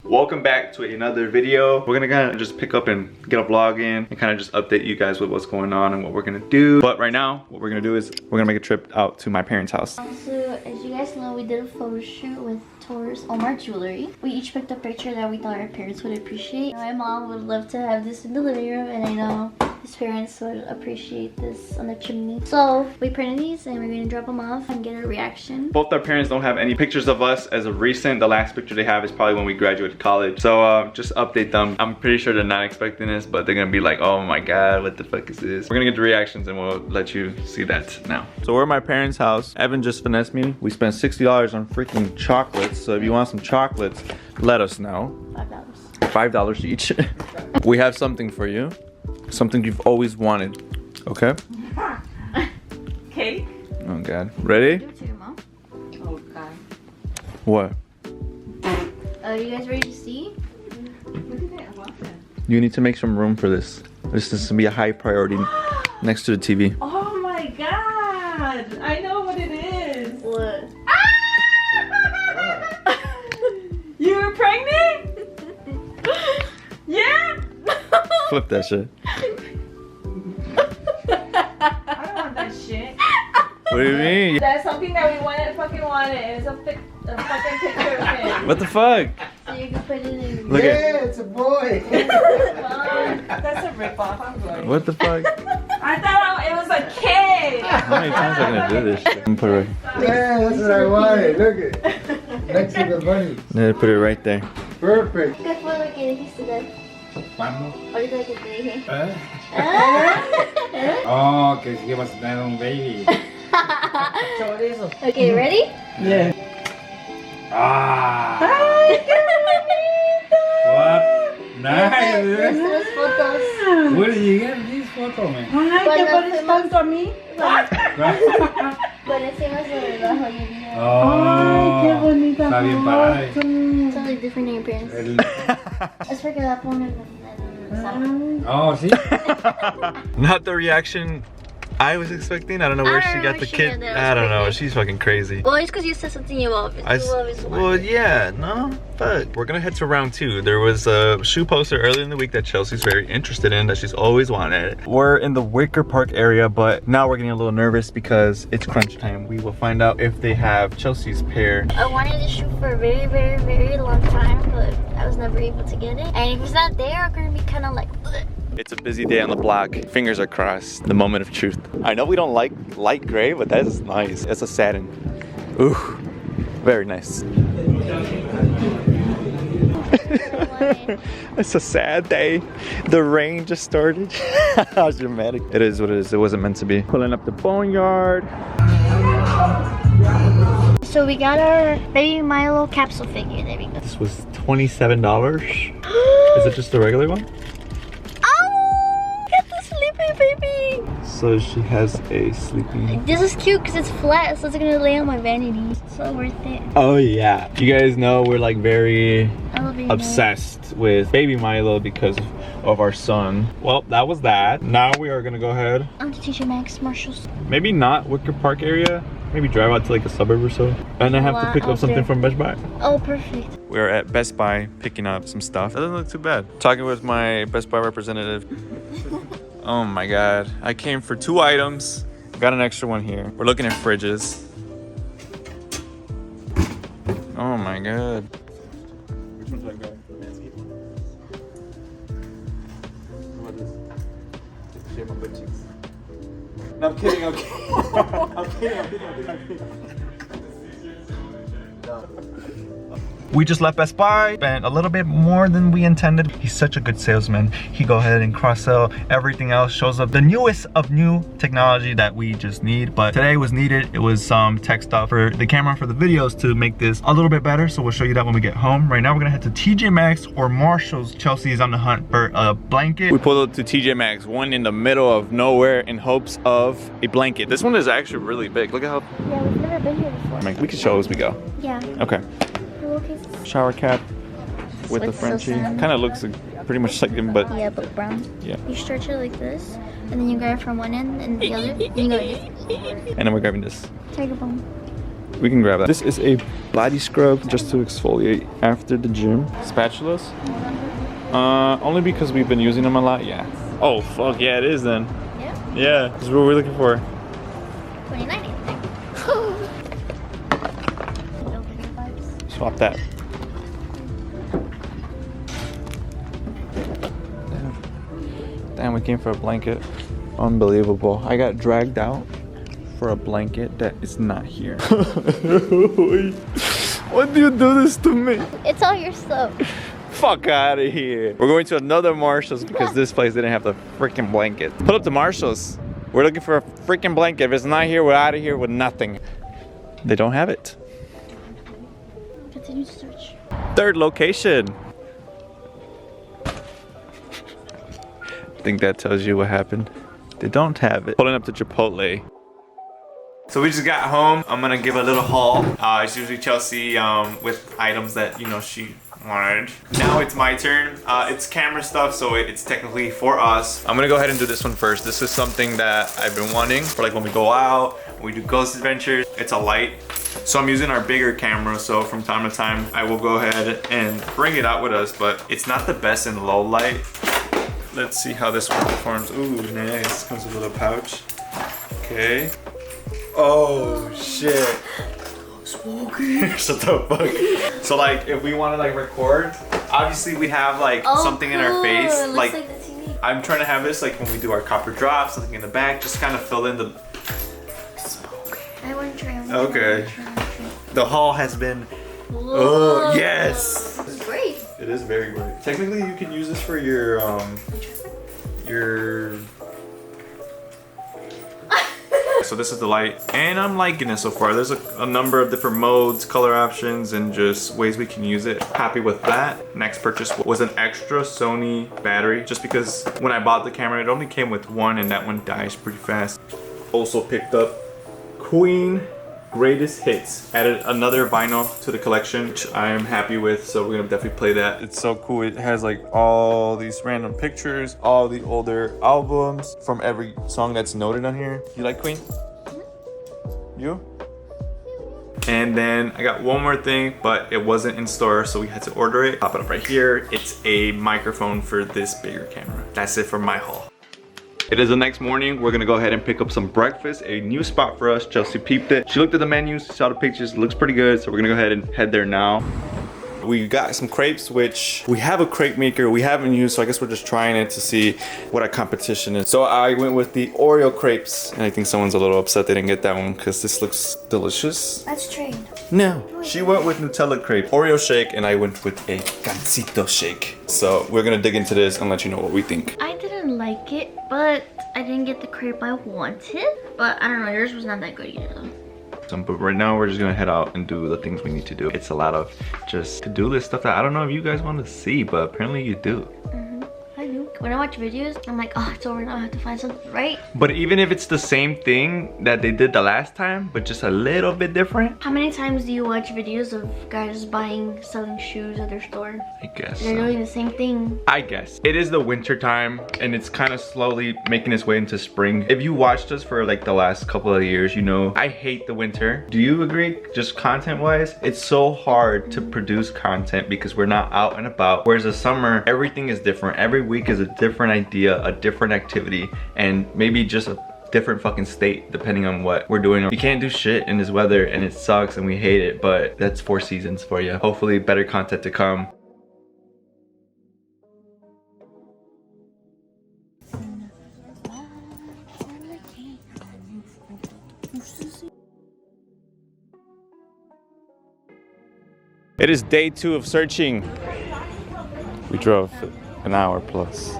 Welcome back to another video. We're gonna kind of just pick up and get a vlog in and kind of just update you guys with what's going on and what we're gonna do. But right now, what we're gonna do is we're gonna make a trip out to my parents' house. So, as you guys know, we did a photo shoot with Taurus Omar Jewelry. We each picked a picture that we thought our parents would appreciate. My mom would love to have this in the living room, and I know his parents would appreciate this on the chimney. So we printed these and we're gonna drop them off and get a reaction. Both our parents don't have any pictures of us as of recent. The last picture they have is probably when we graduated college. So just update them. I'm pretty sure they're not expecting this, but they're gonna be like, oh my god, what the fuck is this? We're gonna get the reactions and we'll let you see that now. So we're at my parents' house. Evan just finessed me. We spent $60 on freaking chocolates. So if you want some chocolates, let us know. $5. $5 each. We have something for you. Something you've always wanted. Okay? Cake? Oh god. Ready? Give it to your mom. Oh god. What? Are you guys ready to see? You need to make some room for this. This is to be a high priority next to the TV. Oh my god! I know what it is. What? You were pregnant? Yeah? Flip that shit. I don't want that shit. What do you mean? That's something that we fucking wanted. It's a fucking picture of him. What the fuck? So you can put it in. Look Yeah, at it's a boy. That's a ripoff. I'm good. what the fuck? I thought it was a kid. How many times am I gonna do this shit? I'm gonna put it right. Yeah, that's what I wanted. Look at next to the bunny. Yeah, put it right there. Perfect. ¿Qué fue lo que dijiste de él? ¿Cuándo? Ahorita que te dije. Oh, que si vas a tener un baby. Okay, ready? Yeah. Ah. What? Nice. Nuestras fotos. Where did you get these photos, man? Ay, ¿te pones tanto a mí? Bueno, encima sobre el bajo. Ay, qué bonita Está bien padre. Totally different in appearance. Es porque la ponen en Oh, sí. Not the reaction I was expecting. I don't know where she got the kid. I don't know. She's fucking crazy. Well, it's because you said something you love. Well, yeah, no, but we're gonna head to round two. There was a shoe poster earlier in the week that Chelsea's very interested in, that she's always wanted. We're in the Wicker Park area, but now we're getting a little nervous because it's crunch time. We will find out if they have Chelsea's pair. I wanted this shoe for a very, very, very long time, but I was never able to get it. And if it's not there, I'm gonna be kind of like, ugh. It's a busy day on the block. Fingers are crossed. The moment of truth. I know we don't like light gray, but that is nice. It's a satin. Ooh, very nice. It's a sad day. The rain just started. How dramatic. It is what it is. It wasn't meant to be. Pulling up the boneyard. So we got our baby Milo capsule figure. There we go. This was $27. Is it just the regular one? Baby. So she has a sleeping. This is cute because it's flat, so it's gonna lay on my vanity. So worth it. Oh yeah. You guys know we're like very I love baby obsessed with baby Milo because of our son. Well, that was that. Now we are gonna go ahead. I'm to TJ Maxx, Marshalls. Maybe not Wicker Park area. Maybe drive out to like a suburb or so. And I have to pick up something from Best Buy. Oh, perfect. We're at Best Buy picking up some stuff. That doesn't look too bad. Talking with my Best Buy representative. Oh my god. I came for 2 items. Got an extra one here. We're looking at fridges. Oh my god. Which one's that guy? What is this? Shave my butt cheeks. No, I'm kidding, I'm kidding. I'm kidding. We just left Best Buy, spent a little bit more than we intended. He's such a good salesman. He go ahead and cross-sell everything else, shows up the newest of new technology that we just need. But today was needed. It was some tech stuff for the camera, for the videos, to make this a little bit better. So we'll show you that when we get home. Right now we're gonna head to TJ Maxx or Marshalls. Chelsea is on the hunt for a blanket. We pulled up to TJ Maxx, one in the middle of nowhere, in hopes of a blanket. This one is actually really big. Look at how... Yeah, we've never been here before. I mean, we can show as we go. Yeah. Okay. Shower cap with the Frenchie. Kind of looks pretty much like him, but yeah, but brown. Yeah. You stretch it like this, and then you grab it from one end and the other, and you go like this. And then we're grabbing this. Tiger bone. We can grab that. This is a body scrub just to exfoliate after the gym. Spatulas? Only because we've been using them a lot, yeah. Oh, fuck yeah, it is then. Yeah? Yeah, this is what we're looking for. $29. Swap that. Damn, we came for a blanket. Unbelievable. I got dragged out for a blanket that is not here. Why do you do this to me? It's all your stuff. Fuck out of here. We're going to another Marshall's because this place didn't have the freaking blanket. Pull up to Marshall's. We're looking for a freaking blanket. If it's not here, we're out of here with nothing. They don't have it. Continue to search. Third location. I think that tells you what happened. They don't have it. Pulling up to Chipotle. So we just got home. I'm gonna give a little haul. It's usually Chelsea with items that, you know, she wanted. Now it's my turn. It's camera stuff, so it's technically for us. I'm gonna go ahead and do this one first. This is something that I've been wanting for like when we go out, when we do ghost adventures. It's a light. So I'm using our bigger camera, so from time to time I will go ahead and bring it out with us, but it's not the best in low light. Let's see how this one performs. Ooh, nice. Comes with a little pouch. Okay. Oh shit. Shut the fuck. So like if we want to like record, obviously we have like something in our face. It looks like the TV. I'm trying to have this like when we do our copper drops, something in the back, just kind of fill in the I want to try. Okay. The haul has been oh yes. It's great. It is very bright. Technically you can use this for your so this is the light, and I'm liking it so far. There's a number of different modes, color options, and just ways we can use it. Happy with that. Next purchase was an extra Sony battery, just because when I bought the camera, it only came with one, and that one dies pretty fast. Also picked up Queen Greatest Hits. Added another vinyl to the collection, which I am happy with, so we're gonna definitely play that. It's so cool. It has like all these random pictures, all the older albums from every song that's noted on here. You like Queen? You? And then I got one more thing, but it wasn't in store, so we had to order it. Pop it up right here. It's a microphone for this bigger camera. That's it for my haul. It is the next morning. We're gonna go ahead and pick up some breakfast. A new spot for us. Chelsea peeped it. She looked at the menus, saw the pictures, looks pretty good. So we're gonna go ahead and head there now. We got some crepes, which we have a crepe maker we haven't used, so I guess we're just trying it to see what our competition is. So I went with the Oreo crepes, and I think someone's a little upset they didn't get that one because this looks delicious. That's trade. No, she went with Nutella crepe, Oreo shake, and I went with a gansito shake. So we're gonna dig into this and let you know what we think. I didn't like it, but I didn't get the crepe I wanted. But I don't know, yours was not that good either though. But right now we're just gonna head out and do the things we need to do. It's a lot of just to-do list stuff that I don't know if you guys want to see, but apparently you do. I do. When I watch videos, I'm like, oh, it's over now, I have to find something, right? But even if it's the same thing that they did the last time, but just a little bit different. How many times do you watch videos of guys selling shoes at their store? I guess They're doing the same thing. I guess. It is the winter time and it's kind of slowly making its way into spring. If you watched us for like the last couple of years, you know, I hate the winter. Do you agree? Just content wise, it's so hard to produce content because we're not out and about. Whereas the summer, everything is different. Every week is a different idea, a different activity, and maybe just a different fucking state depending on what we're doing. You can't do shit in this weather and it sucks and we hate it, but that's 4 seasons for you. Hopefully better content to come. It is day 2 of searching. We drove an hour plus.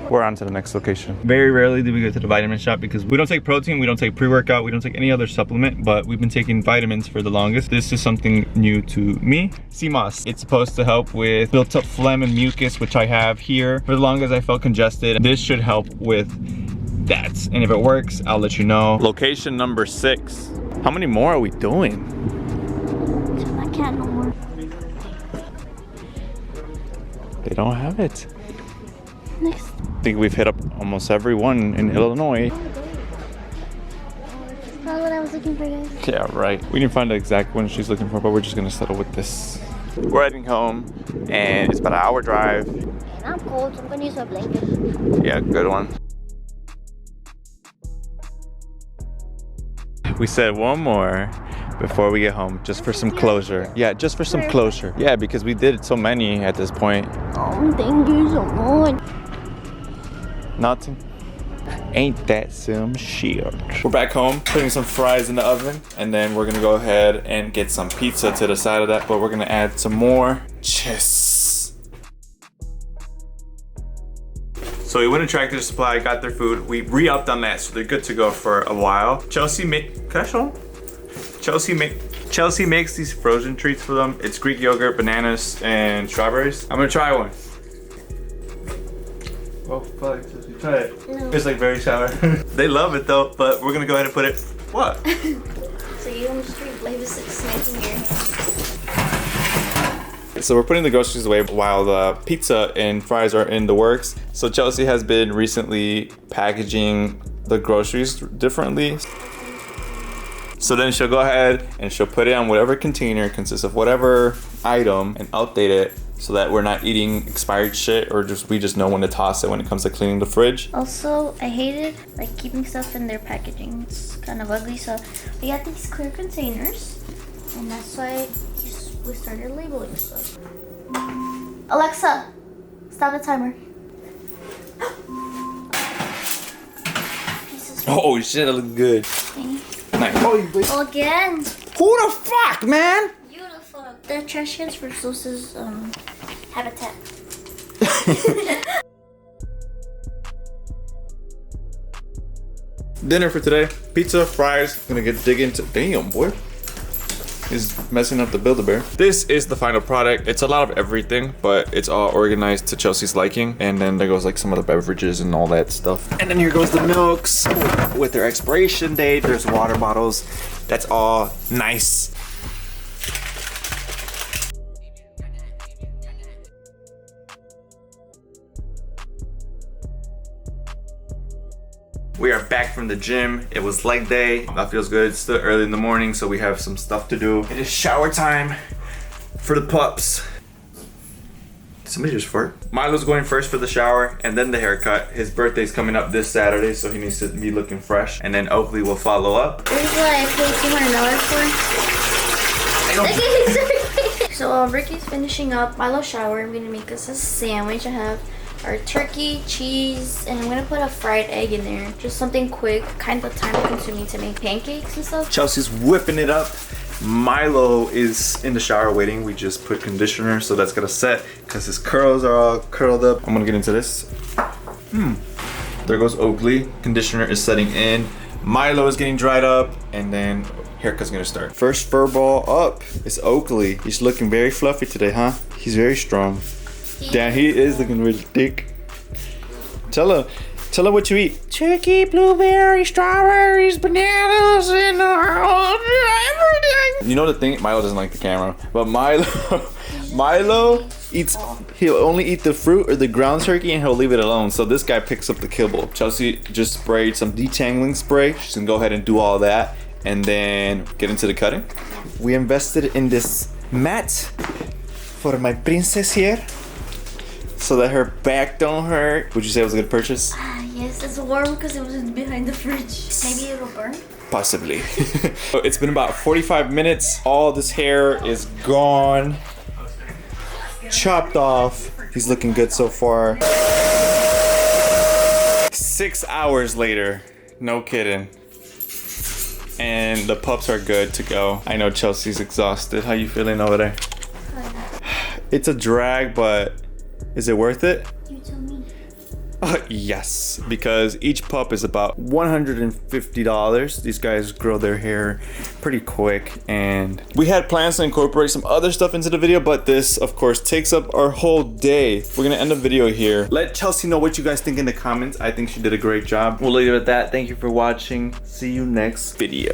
We're on to the next location. Very rarely do we go to the vitamin shop because we don't take protein, we don't take pre-workout, we don't take any other supplement, but we've been taking vitamins for the longest. This is something new to me. Sea moss. It's supposed to help with built up phlegm and mucus, which I have here. For the longest I felt congested. This should help with that. And if it works, I'll let you know. Location number 6. How many more are we doing? I can't no more. They don't have it. Next. I think we've hit up almost every one in Illinois. That's what I was looking for, guys. Yeah, right. We didn't find the exact one she's looking for, but we're just gonna settle with this. We're heading home, and it's about an hour drive. And I'm cold, so I'm gonna use my blanket. Yeah, good one. We said one more before we get home, just for some closure. Yeah, just for some closure. Yeah, because we did so many at this point. Oh, thank you so much. Nothing. Ain't that some shit? We're back home, putting some fries in the oven, and then we're gonna go ahead and get some pizza to the side of that, but we're gonna add some more cheese. So we went to Tractor Supply, got their food. We re-upped on that, so they're good to go for a while. Chelsea makes these frozen treats for them. It's Greek yogurt, bananas, and strawberries. I'm gonna try one. Oh fuck, Chelsea, try it. No. It's like very sour. They love it though, but we're gonna go ahead and put it, what? So you almost flavor smacking your hand. So we're putting the groceries away while the pizza and fries are in the works. So Chelsea has been recently packaging the groceries differently. So then she'll go ahead and she'll put it on whatever container consists of whatever item and update it so that we're not eating expired shit, or we just know when to toss it when it comes to cleaning the fridge. Also, I hated like keeping stuff in their packaging. It's kind of ugly, so we got these clear containers, and that's why we started labeling stuff. Alexa, stop the timer. Oh shit, that looks good. Okay. Nice. Again. Who the fuck, man? Beautiful. The trash cans for Sosa's habitat. Dinner for today: pizza, fries. Gonna dig into. Damn, boy. Is messing up the Build-A-Bear. This is the final product. It's a lot of everything, but it's all organized to Chelsea's liking. And then there goes like some of the beverages and all that stuff. And then here goes the milks with their expiration date. There's water bottles. That's all nice. We are back from the gym. It was leg day. That feels good. It's still early in the morning, so we have some stuff to do. It is shower time for the pups. Did somebody just fart? Milo's going first for the shower and then the haircut. His birthday's coming up this Saturday, so he needs to be looking fresh. And then Oakley will follow up. This is what I paid $200 for. So Ricky's finishing up Milo's shower. I'm gonna make us a sandwich. I have our turkey, cheese, and I'm gonna put a fried egg in there. Just something quick, kind of time consuming to make pancakes and stuff. Chelsea's whipping it up. Milo is in the shower waiting. We just put conditioner, so that's gonna set because his curls are all curled up. I'm gonna get into this. There goes Oakley. Conditioner is setting in. Milo is getting dried up, and then haircut's gonna start. First fur ball up is Oakley. He's looking very fluffy today, huh? He's very strong. Damn, he is looking really thick. Tell her what you eat. Turkey, blueberry, strawberries, bananas, and everything. You know the thing, Milo doesn't like the camera, but Milo eats, he'll only eat the fruit or the ground turkey and he'll leave it alone. So this guy picks up the kibble. Chelsea just sprayed some detangling spray. She's gonna go ahead and do all that and then get into the cutting. We invested in this mat for my princess here, so that her back don't hurt. Would you say it was a good purchase? Yes, it's warm because it was behind the fridge. Maybe it'll burn? Possibly. It's been about 45 minutes. All this hair is gone. Chopped off. He's looking good so far. 6 hours later. No kidding. And the pups are good to go. I know Chelsea's exhausted. How you feeling over there? It's a drag, but is it worth it? You tell me. Yes, because each pup is about $150. These guys grow their hair pretty quick, and we had plans to incorporate some other stuff into the video, but this of course takes up our whole day. We're gonna end the video here. Let Chelsea know what you guys think in the comments. I think she did a great job. We'll leave it at that. Thank you for watching. See you next video.